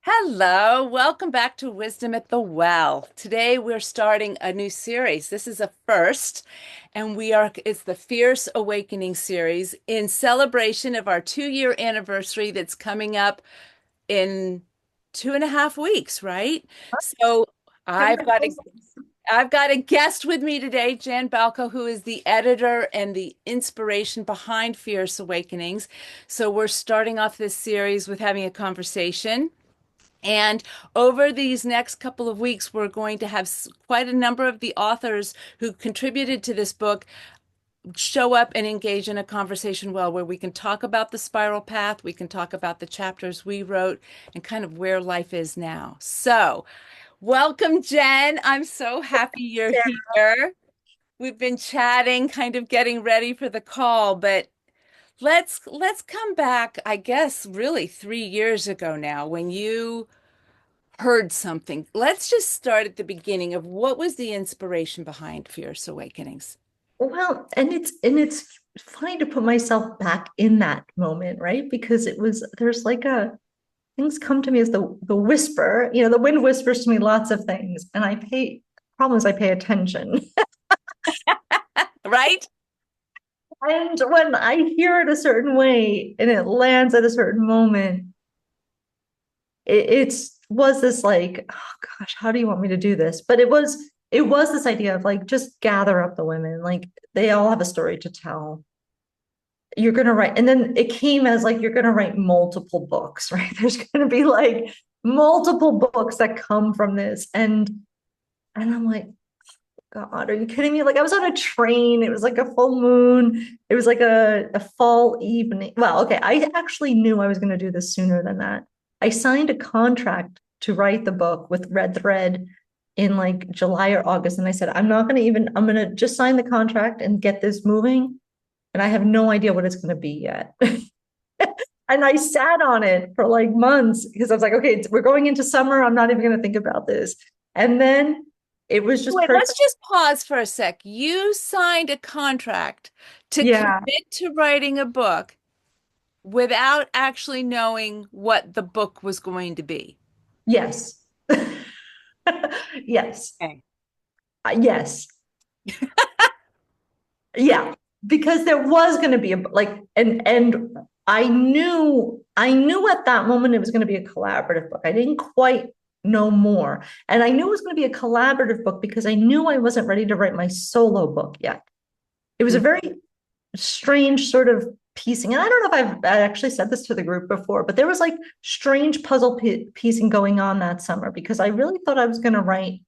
Hello, welcome back to Wisdom at the Well. Today we're starting a new series. This is a first, and it's the Fierce Awakening series in celebration of our 2-year anniversary that's coming up in 2.5 weeks, right? So I've got a Congratulations. I've got a guest with me today, Jan Balco, who is the editor and the inspiration behind Fierce Awakenings. So we're starting off this series with having a conversation. And over these next couple of weeks, we're going to have quite a number of the authors who contributed to this book show up and engage in a conversation where we can talk about the spiral path, we can talk about the chapters we wrote, and kind of where life is now. So, welcome, Jen. I'm so happy you're Sarah. here. We've been chatting, kind of getting ready for the call, but let's come back, I guess, really 3 years ago now when you heard something. Let's just start at the beginning of what was the inspiration behind Fierce Awakenings? Well, and it's funny to put myself back in that moment, right? Because there's like a things come to me as the whisper, the wind whispers to me lots of things, and problem is I pay attention. Right? And when I hear it a certain way and it lands at a certain moment, it's was this like, oh gosh, how do you want me to do this? But it was this idea of like just gather up the women, like they all have a story to tell. You're going to write, and then it came as like you're going to write multiple books, right? There's going to be like multiple books that come from this. And I'm like, God, are you kidding me? Like I was on a train. It was like a full moon. It was like a fall evening. Well, okay. I actually knew I was going to do this sooner than that. I signed a contract to write the book with Red Thread in like July or August. And I said, I'm going to just sign the contract and get this moving. And I have no idea what it's going to be yet. And I sat on it for like months because I was like, okay, we're going into summer. I'm not even going to think about this. And then it was just Wait, perfect. let's just pause for a sec. You signed a contract to Yeah. commit to writing a book without actually knowing what the book was going to be. Yes. Yes. Okay. Yes. Yeah. Because there was going to be a like, and I knew at that moment it was going to be a collaborative book. I didn't quite know more. And I knew it was going to be a collaborative book because I knew I wasn't ready to write my solo book yet. It was a very strange sort of piecing. And I don't know if I actually said this to the group before, but there was like strange puzzle piecing going on that summer because I really thought I was going to write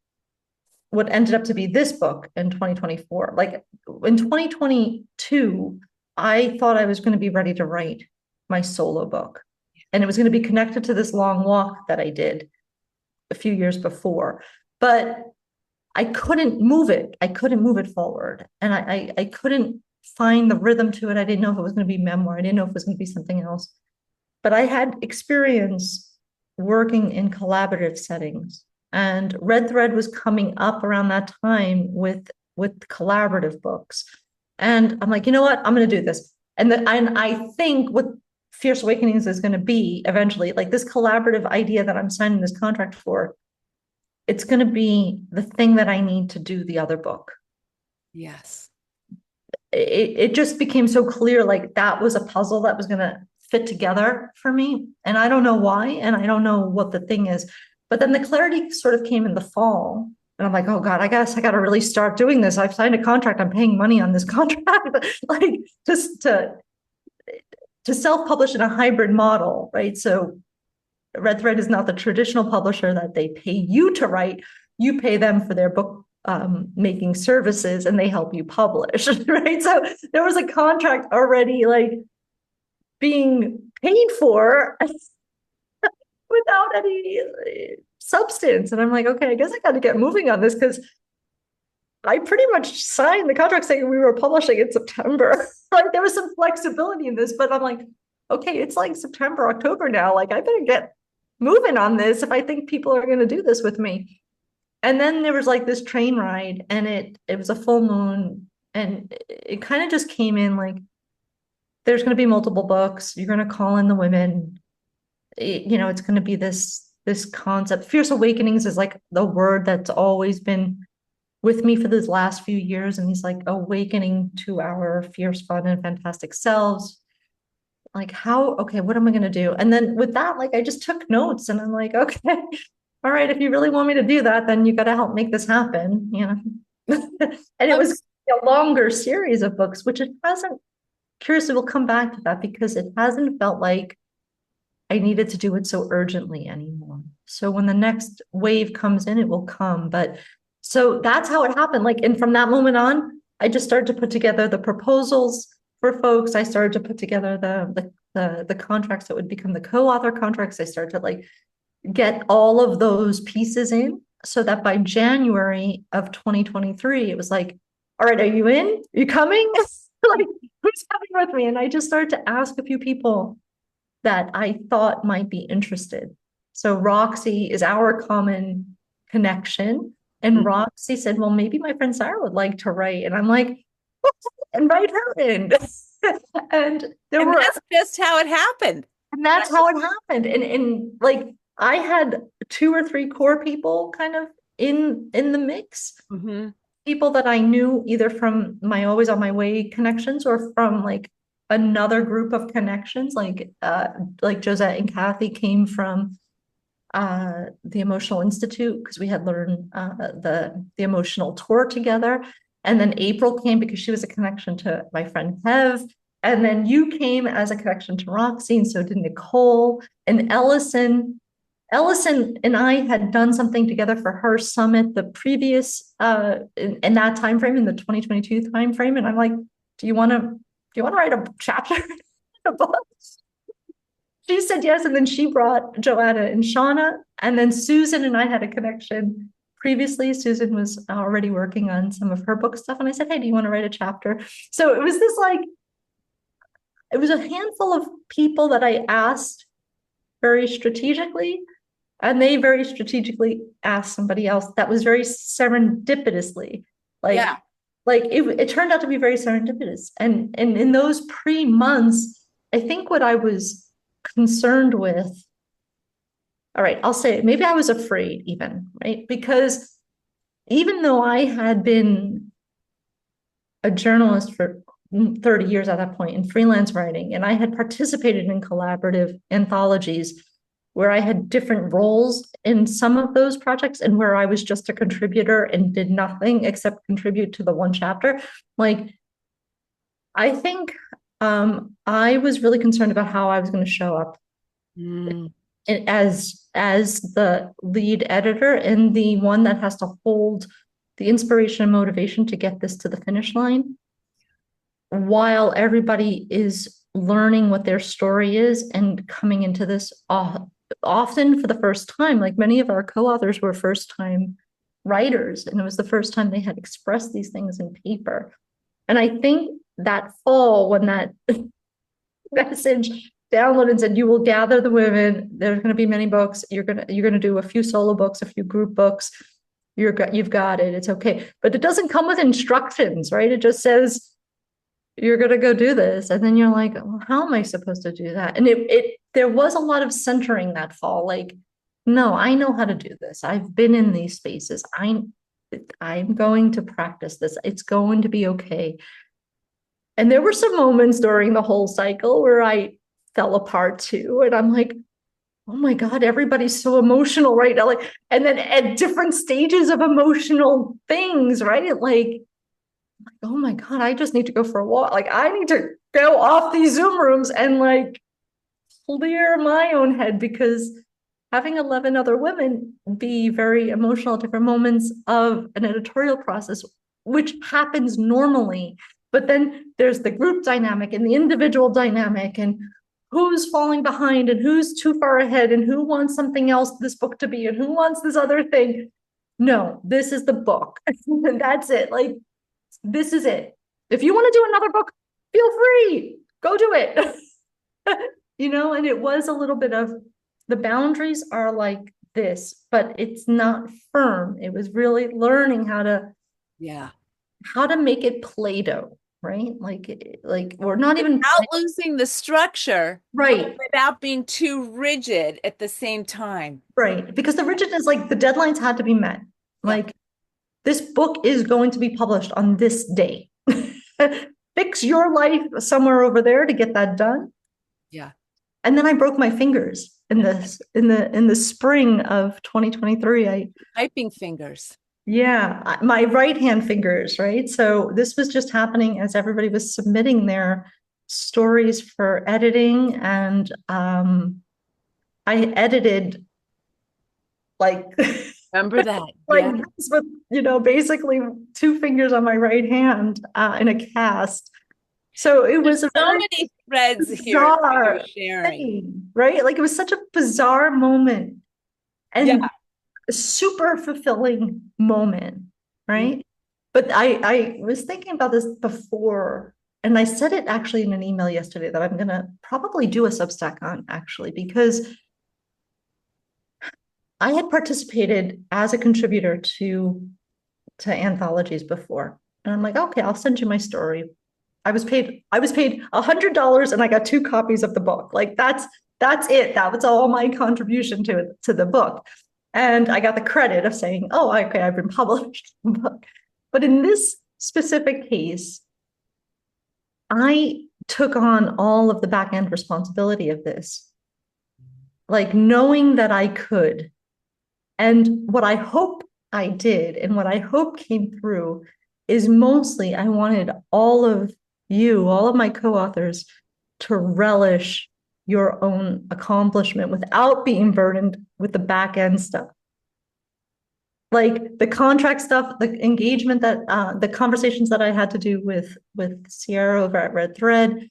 what ended up to be this book in 2024. Like in 2022, I thought I was going to be ready to write my solo book. And it was going to be connected to this long walk that I did a few years before. But I couldn't move it. I couldn't move it forward. And I couldn't find the rhythm to it. I didn't know if it was going to be memoir. I didn't know if it was going to be something else. But I had experience working in collaborative settings. And Red Thread was coming up around that time with collaborative books. And I'm like, you know what? I'm going to do this. And I think what Fierce Awakenings is going to be eventually, like this collaborative idea that I'm signing this contract for, it's going to be the thing that I need to do the other book. Yes. It just became so clear like that was a puzzle that was going to fit together for me. And I don't know why. And I don't know what the thing is. But then the clarity sort of came in the fall. And I'm like, oh God, I guess I got to really start doing this. I've signed a contract. I'm paying money on this contract, like just to self-publish in a hybrid model, right? So Red Thread is not the traditional publisher that they pay you to write. You pay them for their book making services and they help you publish, right? So there was a contract already like being paid for without any substance. And I'm like, okay, I guess I got to get moving on this because I pretty much signed the contract saying we were publishing in September. Like there was some flexibility in this, but I'm like, okay, it's like September, October now. Like I better get moving on this if I think people are going to do this with me. And then there was like this train ride and it was a full moon and it kind of just came in like there's going to be multiple books. You're going to call in the women. It's going to be this this concept. Fierce Awakenings is like the word that's always been with me for these last few years. And he's like awakening to our fierce, fun, and fantastic selves. Like, how, okay, what am I going to do? And then with that, like, I just took notes and I'm like, okay, all right, if you really want me to do that, then you got to help make this happen, you know? And it was a longer series of books, which it hasn't, curiously, we'll come back to that because it hasn't felt like I needed to do it so urgently anymore. So when the next wave comes in, it will come. But so that's how it happened. Like, and from that moment on, I just started to put together the proposals for folks. I started to put together the contracts that would become the co-author contracts. I started to like get all of those pieces in so that by January of 2023, it was like, all right, are you in? Are you coming? Like, who's coming with me? And I just started to ask a few people that I thought might be interested. So Roxy is our common connection. And Roxy said, well, maybe my friend Sarah would like to write. And I'm like, invite her in. And that's just how it happened. And that's how it happened. And like I had 2 or 3 core people kind of in the mix. Mm-hmm. People that I knew either from my Always on My Way connections or from like another group of connections, like Josette and Kathy came from the Emotional Institute because we had learned the emotional tour together. And then April came because she was a connection to my friend Hev. And then you came as a connection to Roxy, and so did Nicole and Ellison. Ellison and I had done something together for her summit the previous in that time frame, in the 2022 time frame. And I'm like, do you want to write a chapter in a book? She said yes, and then she brought Joanna and Shauna, and then Susan and I had a connection. Previously, Susan was already working on some of her book stuff, and I said, hey, do you want to write a chapter? So it was this like, it was a handful of people that I asked very strategically, and they very strategically asked somebody else that was very serendipitously. Like it turned out to be very serendipitous. And in those pre-months, I think what I was concerned with, all right, I'll say it, maybe I was afraid even, right? Because even though I had been a journalist for 30 years at that point in freelance writing, and I had participated in collaborative anthologies where I had different roles in some of those projects and where I was just a contributor and did nothing except contribute to the one chapter. Like, I think I was really concerned about how I was going to show up as the lead editor and the one that has to hold the inspiration and motivation to get this to the finish line, while everybody is learning what their story is and coming into this often for the first time. Like many of our co-authors were first-time writers, and it was the first time they had expressed these things in paper. And I think that fall, when that message downloaded and said, you will gather the women, there's going to be many books, you're going to do a few solo books, a few group books, you've got it, it's okay. But it doesn't come with instructions, right? It just says, you're going to go do this. And then you're like, well, how am I supposed to do that? And there was a lot of centering that fall. Like, no, I know how to do this. I've been in these spaces. I'm going to practice this. It's going to be okay. And there were some moments during the whole cycle where I fell apart too. And I'm like, oh my God, everybody's so emotional right now. Like, and then at different stages of emotional things, right? Like, oh my God, I just need to go for a walk. Like, I need to go off these Zoom rooms and like clear my own head, because having 11 other women be very emotional at different moments of an editorial process, which happens normally, but then there's the group dynamic and the individual dynamic, and who's falling behind and who's too far ahead and who wants something else this book to be and who wants this other thing. No, this is the book. And that's it. Like, this is it. If you want to do another book, feel free, go do it. And it was a little bit of, the boundaries are like this, but it's not firm. It was really learning how to make it Play-Doh. right? Like we're not even Without losing the structure, but right, without being too rigid at the same time. right. Because the rigid is like the deadlines had to be met. Yeah. Like this book is going to be published on this day. Fix your life somewhere over there to get that done. Yeah. And then I broke my fingers in the spring of 2023. Typing fingers. Yeah, my right hand fingers, right? So this was just happening as everybody was submitting their stories for editing, and I edited like Remember that? like Yeah. this with basically two fingers on my right hand in a cast. So it There's was a so very many threads here that you're bizarre sharing. thing, right? Like it was such a bizarre moment Yeah. and a super fulfilling moment, Mm. right? But I was thinking about this before, and I said it actually in an email yesterday that I'm gonna probably do a Substack on actually because I had participated as a contributor to anthologies before. And I'm like, okay, I'll send you my story. I was paid $100 and I got two copies of the book. Like that's it. That was all my contribution to the book. And I got the credit of saying, oh, okay, I've been published in the book. But in this specific case, I took on all of the back end responsibility of this, like knowing that I could. And what I hope I did and what I hope came through is mostly I wanted all of you, all of my co-authors, to relish your own accomplishment without being burdened with the back end stuff. Like the contract stuff, the engagement that the conversations that I had to do with Sierra over at Red Thread,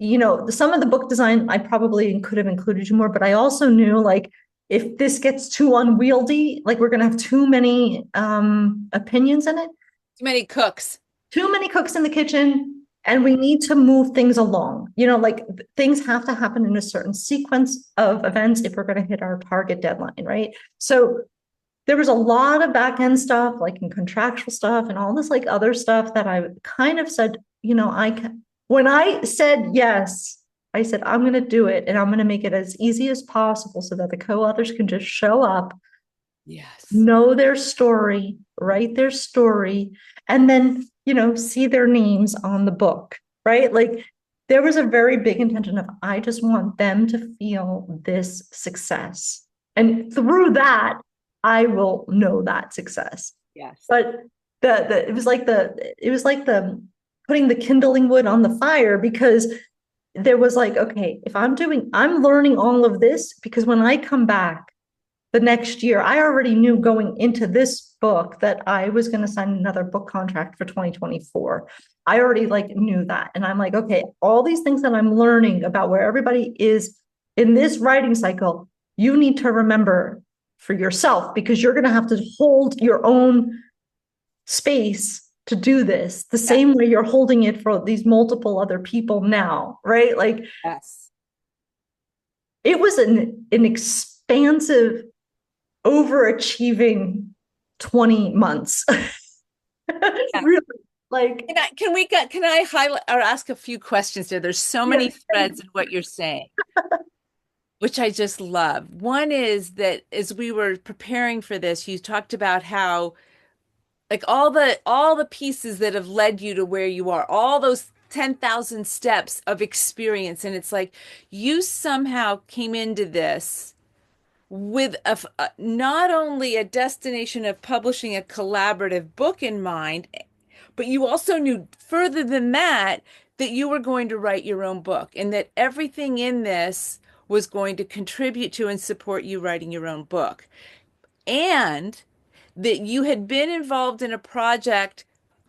some of the book design I probably could have included you more, but I also knew like if this gets too unwieldy, like we're gonna have too many opinions in it, Too many cooks. too many cooks in the kitchen, and we need to move things along. Like things have to happen in a certain sequence of events if we're gonna hit our target deadline, right? So there was a lot of back end stuff, like in contractual stuff and all this like other stuff that I kind of said, I can, when I said yes, I said, I'm going to do it and I'm going to make it as easy as possible so that the co-authors can just show up, Yes. know their story, write their story, and then, see their names on the book, right? Like there was a very big intention of, I just want them to feel this success. And through that, I will know that success. Yes. But it was like the putting the kindling wood on the fire because there was like, okay, if I'm learning all of this because when I come back the next year, I already knew going into this book that I was going to sign another book contract for 2024. I already like knew that. And I'm like, okay, all these things that I'm learning about where everybody is in this writing cycle, you need to remember for yourself because you're going to have to hold your own space to do this the same way you're holding it for these multiple other people now, right? Like Yes. it was an expansive, overachieving 20 months. Yeah. Really, like, Can I highlight or ask a few questions there? There's so many yeah, threads in what you're saying, which I just love. One is that as we were preparing for this, you talked about how like all the pieces that have led you to where you are, all those 10,000 steps of experience. And it's like you somehow came into this with not only a destination of publishing a collaborative book in mind, but you also knew further than that that you were going to write your own book and that everything in this was going to contribute to and support you writing your own book. And that you had been involved in a project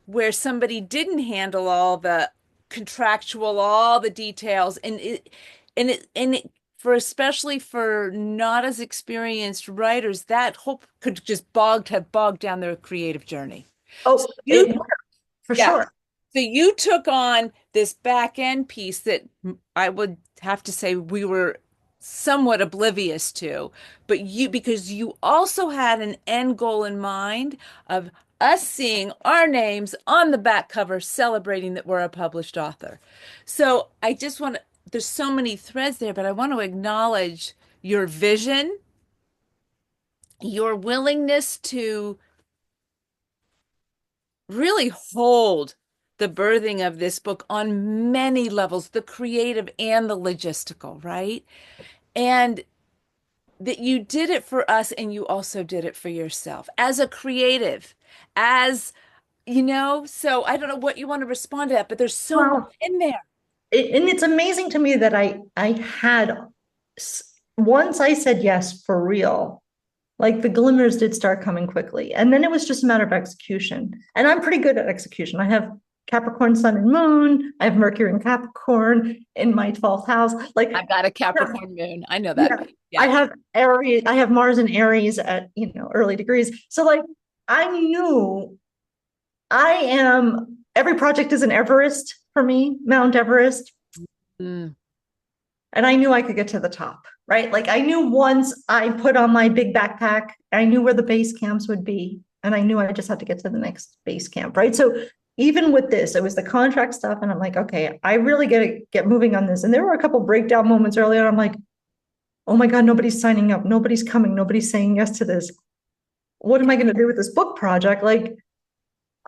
where somebody didn't handle all the contractual, all the details, and it for especially for not as experienced writers, that hope could just have bogged down their creative journey. So oh, you, for yeah. sure. So you took on this back end piece that I would have to say we were somewhat oblivious to, but because you also had an end goal in mind of us seeing our names on the back cover celebrating that we're a published author. So I just want to, there's so many threads there, but I want to acknowledge your vision, your willingness to really hold the birthing of this book on many levels, the creative and the logistical, right? And that you did it for us and you also did it for yourself as a creative, as so I don't know what you want to respond to that, but there's so much Well, in there. and it's amazing to me that I had once I said yes for real, like the glimmers did start coming quickly. And then it was just a matter of execution. And I'm pretty good at execution. I have Capricorn sun and moon. I have Mercury and Capricorn in my 12th house. Like, I've got a Capricorn moon. I know that. yeah, I Yeah. have Aries, I have Mars and Aries at, early degrees. So like I knew every project is an Everest for me, Mount Everest. Mm. And I knew I could get to the top, right? Like I knew once I put on my big backpack, I knew where the base camps would be. And I knew I just had to get to the next base camp, right? So even with this, it was the contract stuff. And I'm like, okay, I really got to get moving on this. And there were a couple breakdown moments earlier. I'm like, oh my God, nobody's signing up. Nobody's coming. Nobody's saying yes to this. What am I going to do with this book project? Like,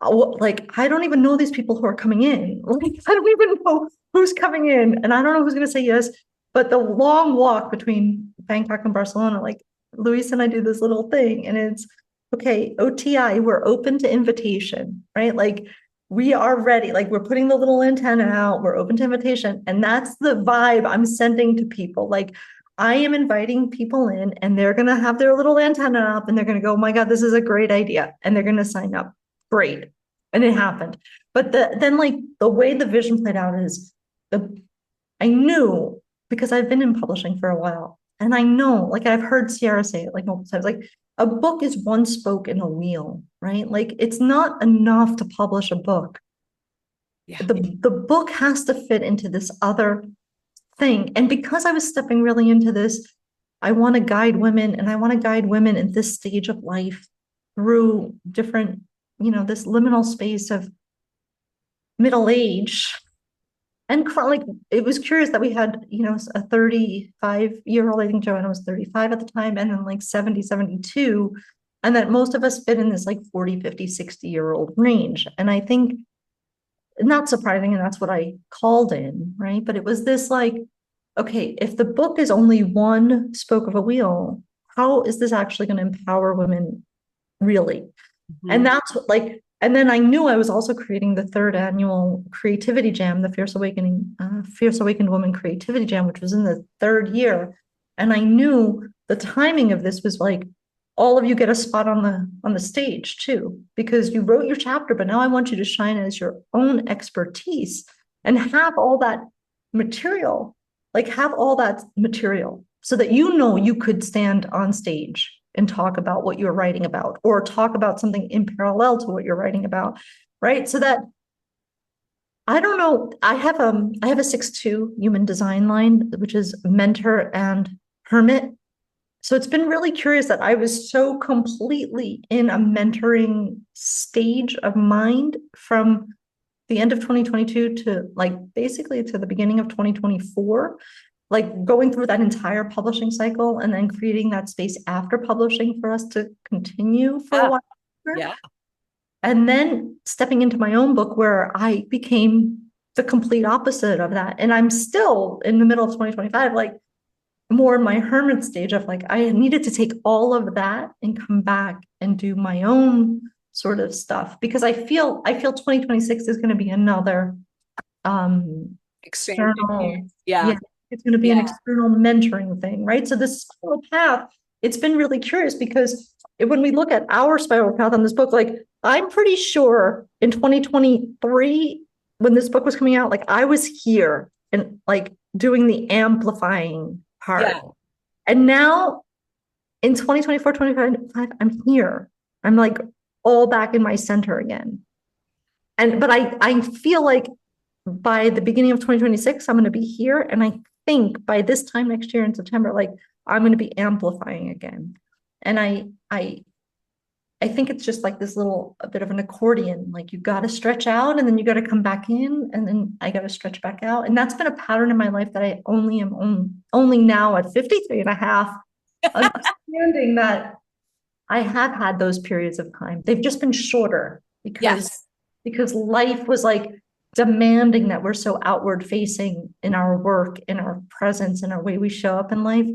I don't even know these people who are coming in. Like, I don't even know who's coming in. And I don't know who's going to say yes. But the long walk between Bangkok and Barcelona, like Luis and I do this little thing, and it's okay, OTI, we're open to invitation, right? Like we are ready, like we're putting the little antenna out, we're open to invitation. And that's the vibe I'm sending to people. Like I am inviting people in and they're going to have their little antenna up and they're going to go, oh my God, this is a great idea. And they're going to sign up. Great. And it happened. But then like the way the vision played out is I knew because I've been in publishing for a while. And I know, like I've heard Sierra say it like multiple times, like a book is one spoke in a wheel, right? Like it's not enough to publish a book. Yeah. The book has to fit into this other thing. And because I was stepping really into this, I want to guide women and I want to guide women in this stage of life through different, this liminal space of middle age. And like it was curious that we had, a 35-year-old, I think Joanna was 35 at the time, and then like 70, 72, and that most of us fit in this like 40, 50, 60-year-old range. And I think not surprising, and that's what I called in, right? But it was this like, okay, if the book is only one spoke of a wheel, how is this actually going to empower women really? Mm-hmm. And that's what like, and then I knew I was also creating the third annual Creativity Jam, the Fierce Awakened Woman Creativity Jam, which was in the third year. And I knew the timing of this was like, all of you get a spot on the stage too, because you wrote your chapter, but now I want you to shine as your own expertise and have all that material, so that you could stand on stage and talk about what you're writing about or talk about something in parallel to what you're writing about, right? So that I don't know, I have a 6-2 human design line, which is mentor and hermit. So it's been really curious that I was so completely in a mentoring stage of mind from the end of 2022 to like basically to the beginning of 2024, like going through that entire publishing cycle and then creating that space after publishing for us to continue for a while. Yeah. And then stepping into my own book where I became the complete opposite of that. And I'm still in the middle of 2025, like more in my hermit stage of like, I needed to take all of that and come back and do my own sort of stuff because I feel 2026 is going to be another external, yeah, it's going to be an external mentoring thing, right? So this spiral path, it's been really curious because when we look at our spiral path on this book, like I'm pretty sure in 2023 when this book was coming out, like I was here and like doing the amplifying part. Yeah. And now in 2024, 2025, I'm here. I'm like all back in my center again. But I feel like by the beginning of 2026, I'm going to be here. And I think by this time next year in September, like I'm going to be amplifying again. And I think it's just like this little a bit of an accordion. Like you got to stretch out and then you got to come back in and then I got to stretch back out. And that's been a pattern in my life that I only am only now at 53 and a half, understanding that I have had those periods of time. They've just been shorter Yes. because life was like demanding that we're so outward facing in our work, in our presence, in our way we show up in life.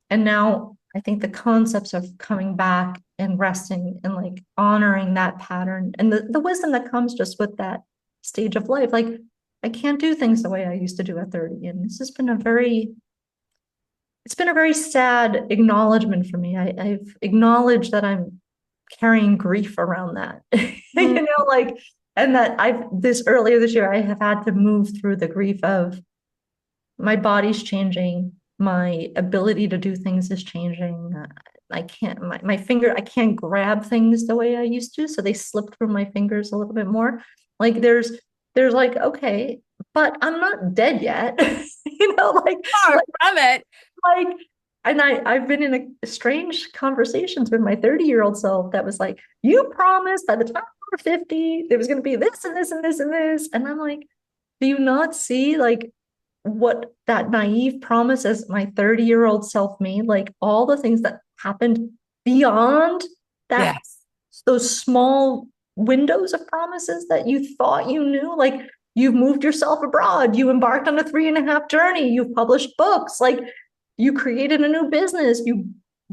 And now I think the concepts of coming back and resting and like honoring that pattern and the wisdom that comes just with that stage of life. Like I can't do things the way I used to do at 30. And this has been it's been a very sad acknowledgement for me. I've acknowledged that I'm carrying grief around that, Mm. like, and that this earlier this year, I have had to move through the grief of my body's changing, my ability to do things is changing. I can't, I can't grab things the way I used to. So they slip through my fingers a little bit more. Like there's like, okay, but I'm not dead yet. Far from it. Like, and I've been in a strange conversations with my 30-year-old self that was like, you promised by the time we're 50, there was going to be this and this and this and this. And I'm like, do you not see like what that naive promise as my 30-year-old self made? Like all the things that happened beyond that, Yes. those small windows of promises that you thought you knew, like you've moved yourself abroad, you embarked on a 3.5 journey, you've published books, like you created a new business, you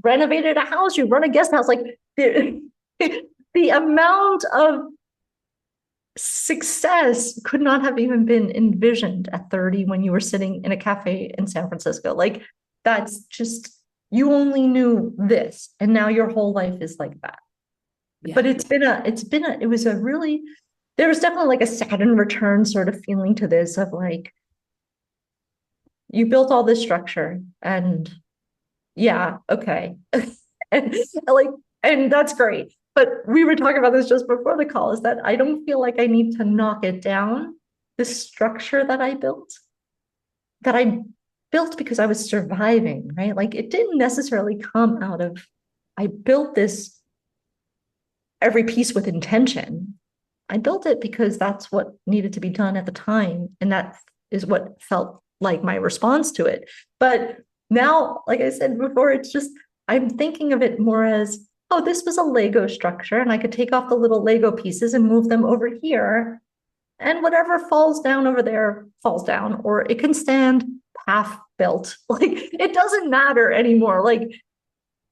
renovated a house, you run a guest house, like the amount of success could not have even been envisioned at 30 when you were sitting in a cafe in San Francisco. Like that's just, you only knew this and now your whole life is like that. Yeah. But it was a really, there was definitely like a Saturn return sort of feeling to this of like, you built all this structure and yeah, okay. And like, and that's great. But we were talking about this just before the call, is that I don't feel like I need to knock it down. The structure that I built because I was surviving, right? Like it didn't necessarily come out of, I built this every piece with intention. I built it because that's what needed to be done at the time. And that is what felt like my response to it. But now, like I said before, it's just, I'm thinking of it more as, oh, this was a Lego structure, and I could take off the little Lego pieces and move them over here. And whatever falls down over there falls down, or it can stand half built. Like it doesn't matter anymore. Like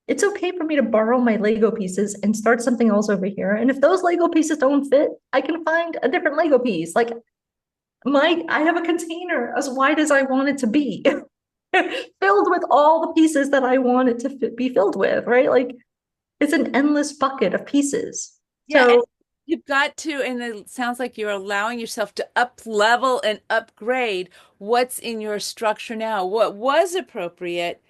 it's okay for me to borrow my Lego pieces and start something else over here. And if those Lego pieces don't fit, I can find a different Lego piece. Like I have a container as wide as I want it to be, filled with all the pieces that I want it to be filled with, right? Like it's an endless bucket of pieces. Yeah. And So you've got to, and it sounds like you're allowing yourself to up level and upgrade what's in your structure now. What was appropriate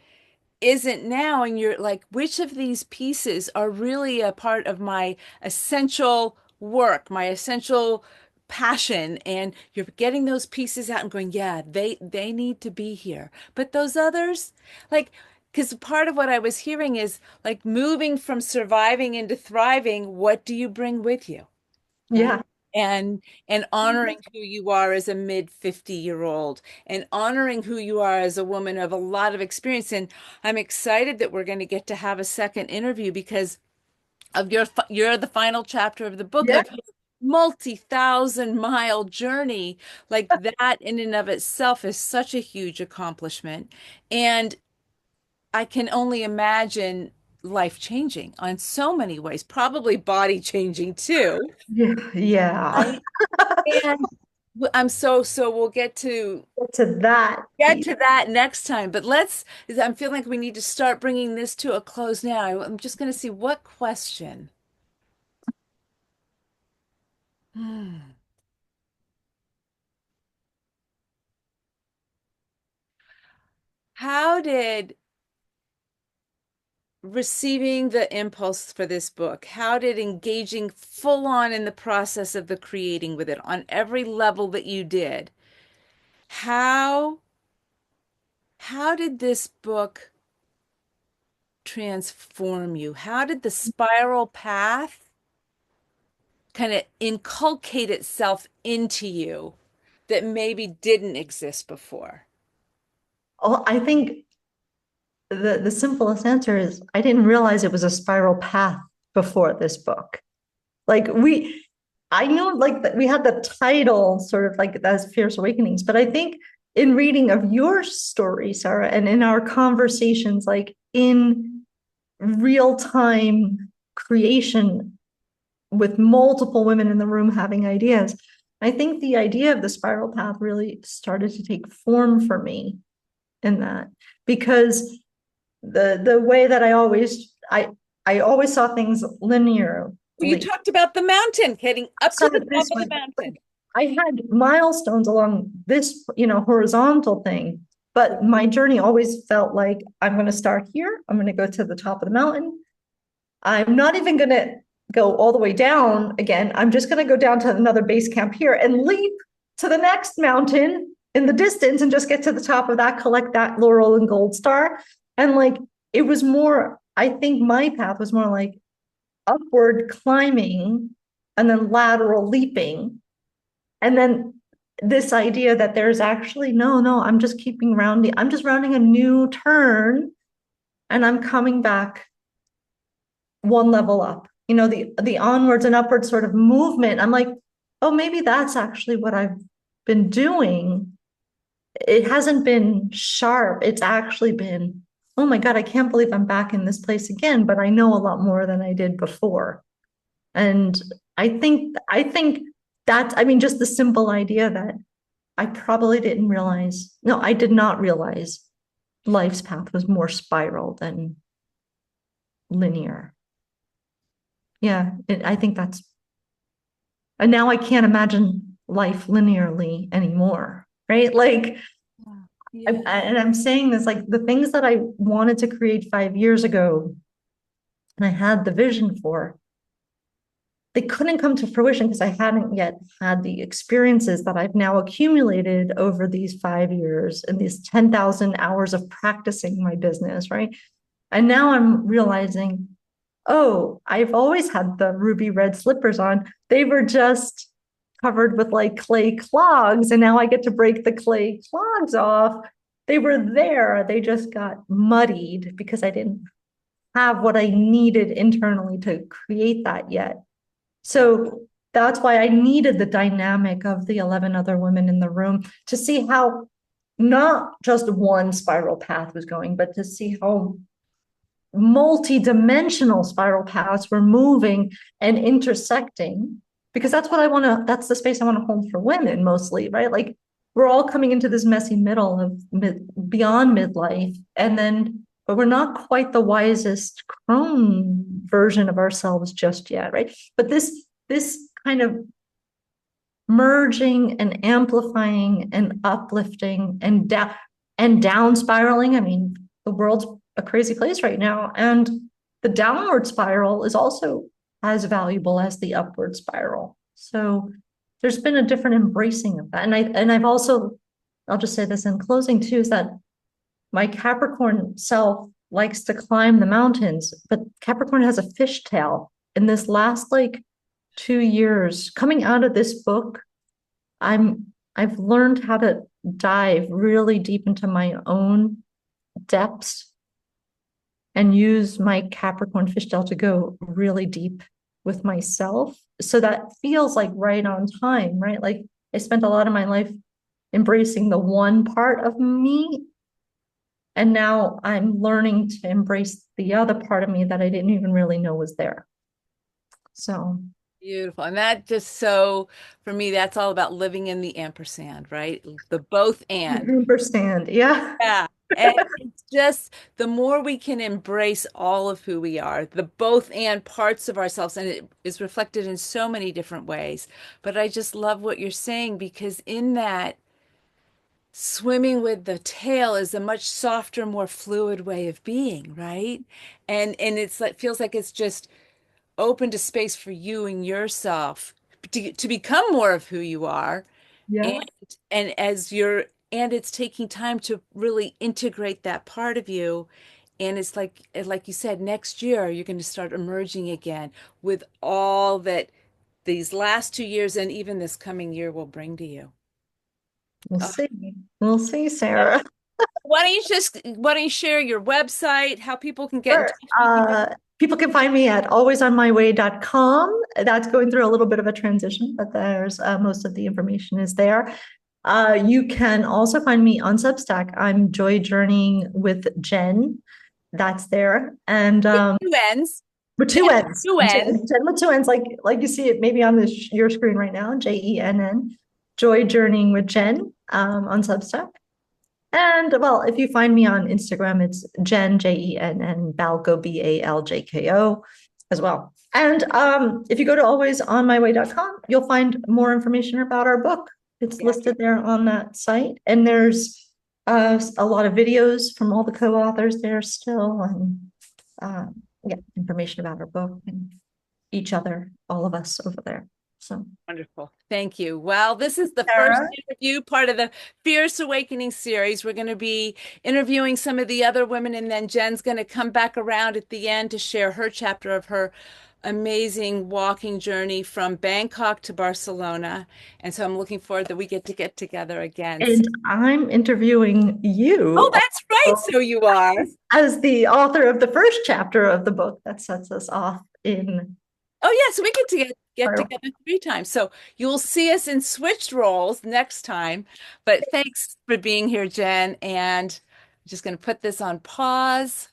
isn't now, and you're like, which of these pieces are really a part of my essential work, my essential passion? And you're getting those pieces out and going, yeah, they need to be here. But those others, like, because part of what I was hearing is like moving from surviving into thriving, what do you bring with you? Right. yeah, And honoring who you are as a mid 50-year-old and honoring who you are as a woman of a lot of experience. And I'm excited that we're going to get to have a second interview because of you're the final chapter of the book yeah, of your multi-thousand-mile journey. Like that in and of itself is such a huge accomplishment. And I can only imagine life changing on so many ways, probably body changing too. yeah, yeah. Right? And I'm so we'll To that get piece. to that next time. But I'm feeling like we need to start bringing this to a close now. I'm just going to see what question. Hmm. How did receiving the impulse for this book, how did engaging full on in the process of the creating with it on every level that you did, how how did this book transform you? How did the spiral path kind of inculcate itself into you that maybe didn't exist before? Oh, I think the simplest answer is I didn't realize it was a spiral path before this book. Like I knew like that we had the title sort of like as Fierce Awakenings, but I think in reading of your story, Sarah, and in our conversations, like in real time creation with multiple women in the room having ideas, I think the idea of the spiral path really started to take form for me in that because the way that I always saw things linear. Well, you talked about the mountain, getting up Saw to the it top this of way. the mountain. I had milestones along this, horizontal thing, but my journey always felt like I'm going to start here. I'm going to go to the top of the mountain. I'm not even going to go all the way down again. I'm just going to go down to another base camp here and leap to the next mountain in the distance and just get to the top of that, collect that laurel and gold star. And like, it was more, I think my path was more like upward climbing and then lateral leaping. And then this idea that there's actually no, I'm just keeping rounding, I'm just rounding a new turn and I'm coming back one level up. The onwards and upwards sort of movement. I'm like, oh, maybe that's actually what I've been doing. It hasn't been sharp. It's actually been, oh my God, I can't believe I'm back in this place again, but I know a lot more than I did before. And I think that's, I mean, just the simple idea that I probably didn't realize, no, I did not realize life's path was more spiral than linear. Yeah, I think that's, and now I can't imagine life linearly anymore, right? Like, Yeah. and I'm saying this, like the things that I wanted to create 5 years ago and I had the vision for, they couldn't come to fruition because I hadn't yet had the experiences that I've now accumulated over these 5 years and these 10,000 hours of practicing my business, right? And now I'm realizing, oh, I've always had the ruby red slippers on. They were just covered with like clay clogs, and now I get to break the clay clogs off. They were there, they just got muddied because I didn't have what I needed internally to create that yet. So that's why I needed the dynamic of the 11 other women in the room to see how not just one spiral path was going, but to see how multi-dimensional spiral paths were moving and intersecting, because that's what I want to, that's the space I want to hold for women mostly, right? Like we're all coming into this messy middle of beyond midlife, and then but we're not quite the wisest crone version of ourselves just yet, right? But this kind of merging and amplifying and uplifting and down spiraling. I mean, the world's a crazy place right now, and the downward spiral is also as valuable as the upward spiral. So there's been a different embracing of that. And I've also, I'll just say this in closing too, is that my Capricorn self likes to climb the mountains, but Capricorn has a fishtail. In this last like 2 years coming out of this book, I've learned how to dive really deep into my own depths and use my Capricorn fishtail to go really deep with myself. So that feels like right on time, right? Like I spent a lot of my life embracing the one part of me. And now I'm learning to embrace the other part of me that I didn't even really know was there. So Beautiful. And that just so for me, that's all about living in the ampersand, right? The both and. understand. Yeah. Yeah. And it's just the more we can embrace all of who we are, the both and parts of ourselves, and it is reflected in so many different ways. But I just love what you're saying because in that, swimming with the tail is a much softer, more fluid way of being, right? And it's like feels like it's just open to space for you and yourself to become more of who you are. Yeah. And and as you're and it's taking time to really integrate that part of you And it's like you said, next year you're going to start emerging again with all that these last 2 years and even this coming year will bring to you. We'll Uh, see. We'll see, Sarah. why don't you share your website, how people can get in Sure. touch with you? People can find me at alwaysonmyway.com. That's going through a little bit of a transition, but there's most of the information is there. You can also find me on Substack. I'm Joy Journeying with Jen. That's there. And Two ends. with two Jen, N's. two ends. Jen with two N's, like you see it maybe on your screen right now, Jenn. Joy Journeying with Jen on Substack. And well, if you find me on Instagram, it's Jen, Jenn, Balko, Baljko as well. And if you go to alwaysonmyway.com, you'll find more information about our book. It's Yeah. listed there on that site. And there's a lot of videos from all the co-authors there still, and yeah, information about our book and each other, all of us over there. So Wonderful. Thank you. Well, this is the first Sarah, interview, part of the Fierce Awakening series. We're going to be interviewing some of the other women, and then Jen's going to come back around at the end to share her chapter of her amazing walking journey from Bangkok to Barcelona. And so I'm looking forward that we get together again. and I'm interviewing Oh, you that's right. also So you are. as the author of the first chapter of the book that sets us off in Oh, yes, we get together 3 times. So you'll see us in switched roles next time. But thanks for being here, Jen. And I'm just going to put this on pause.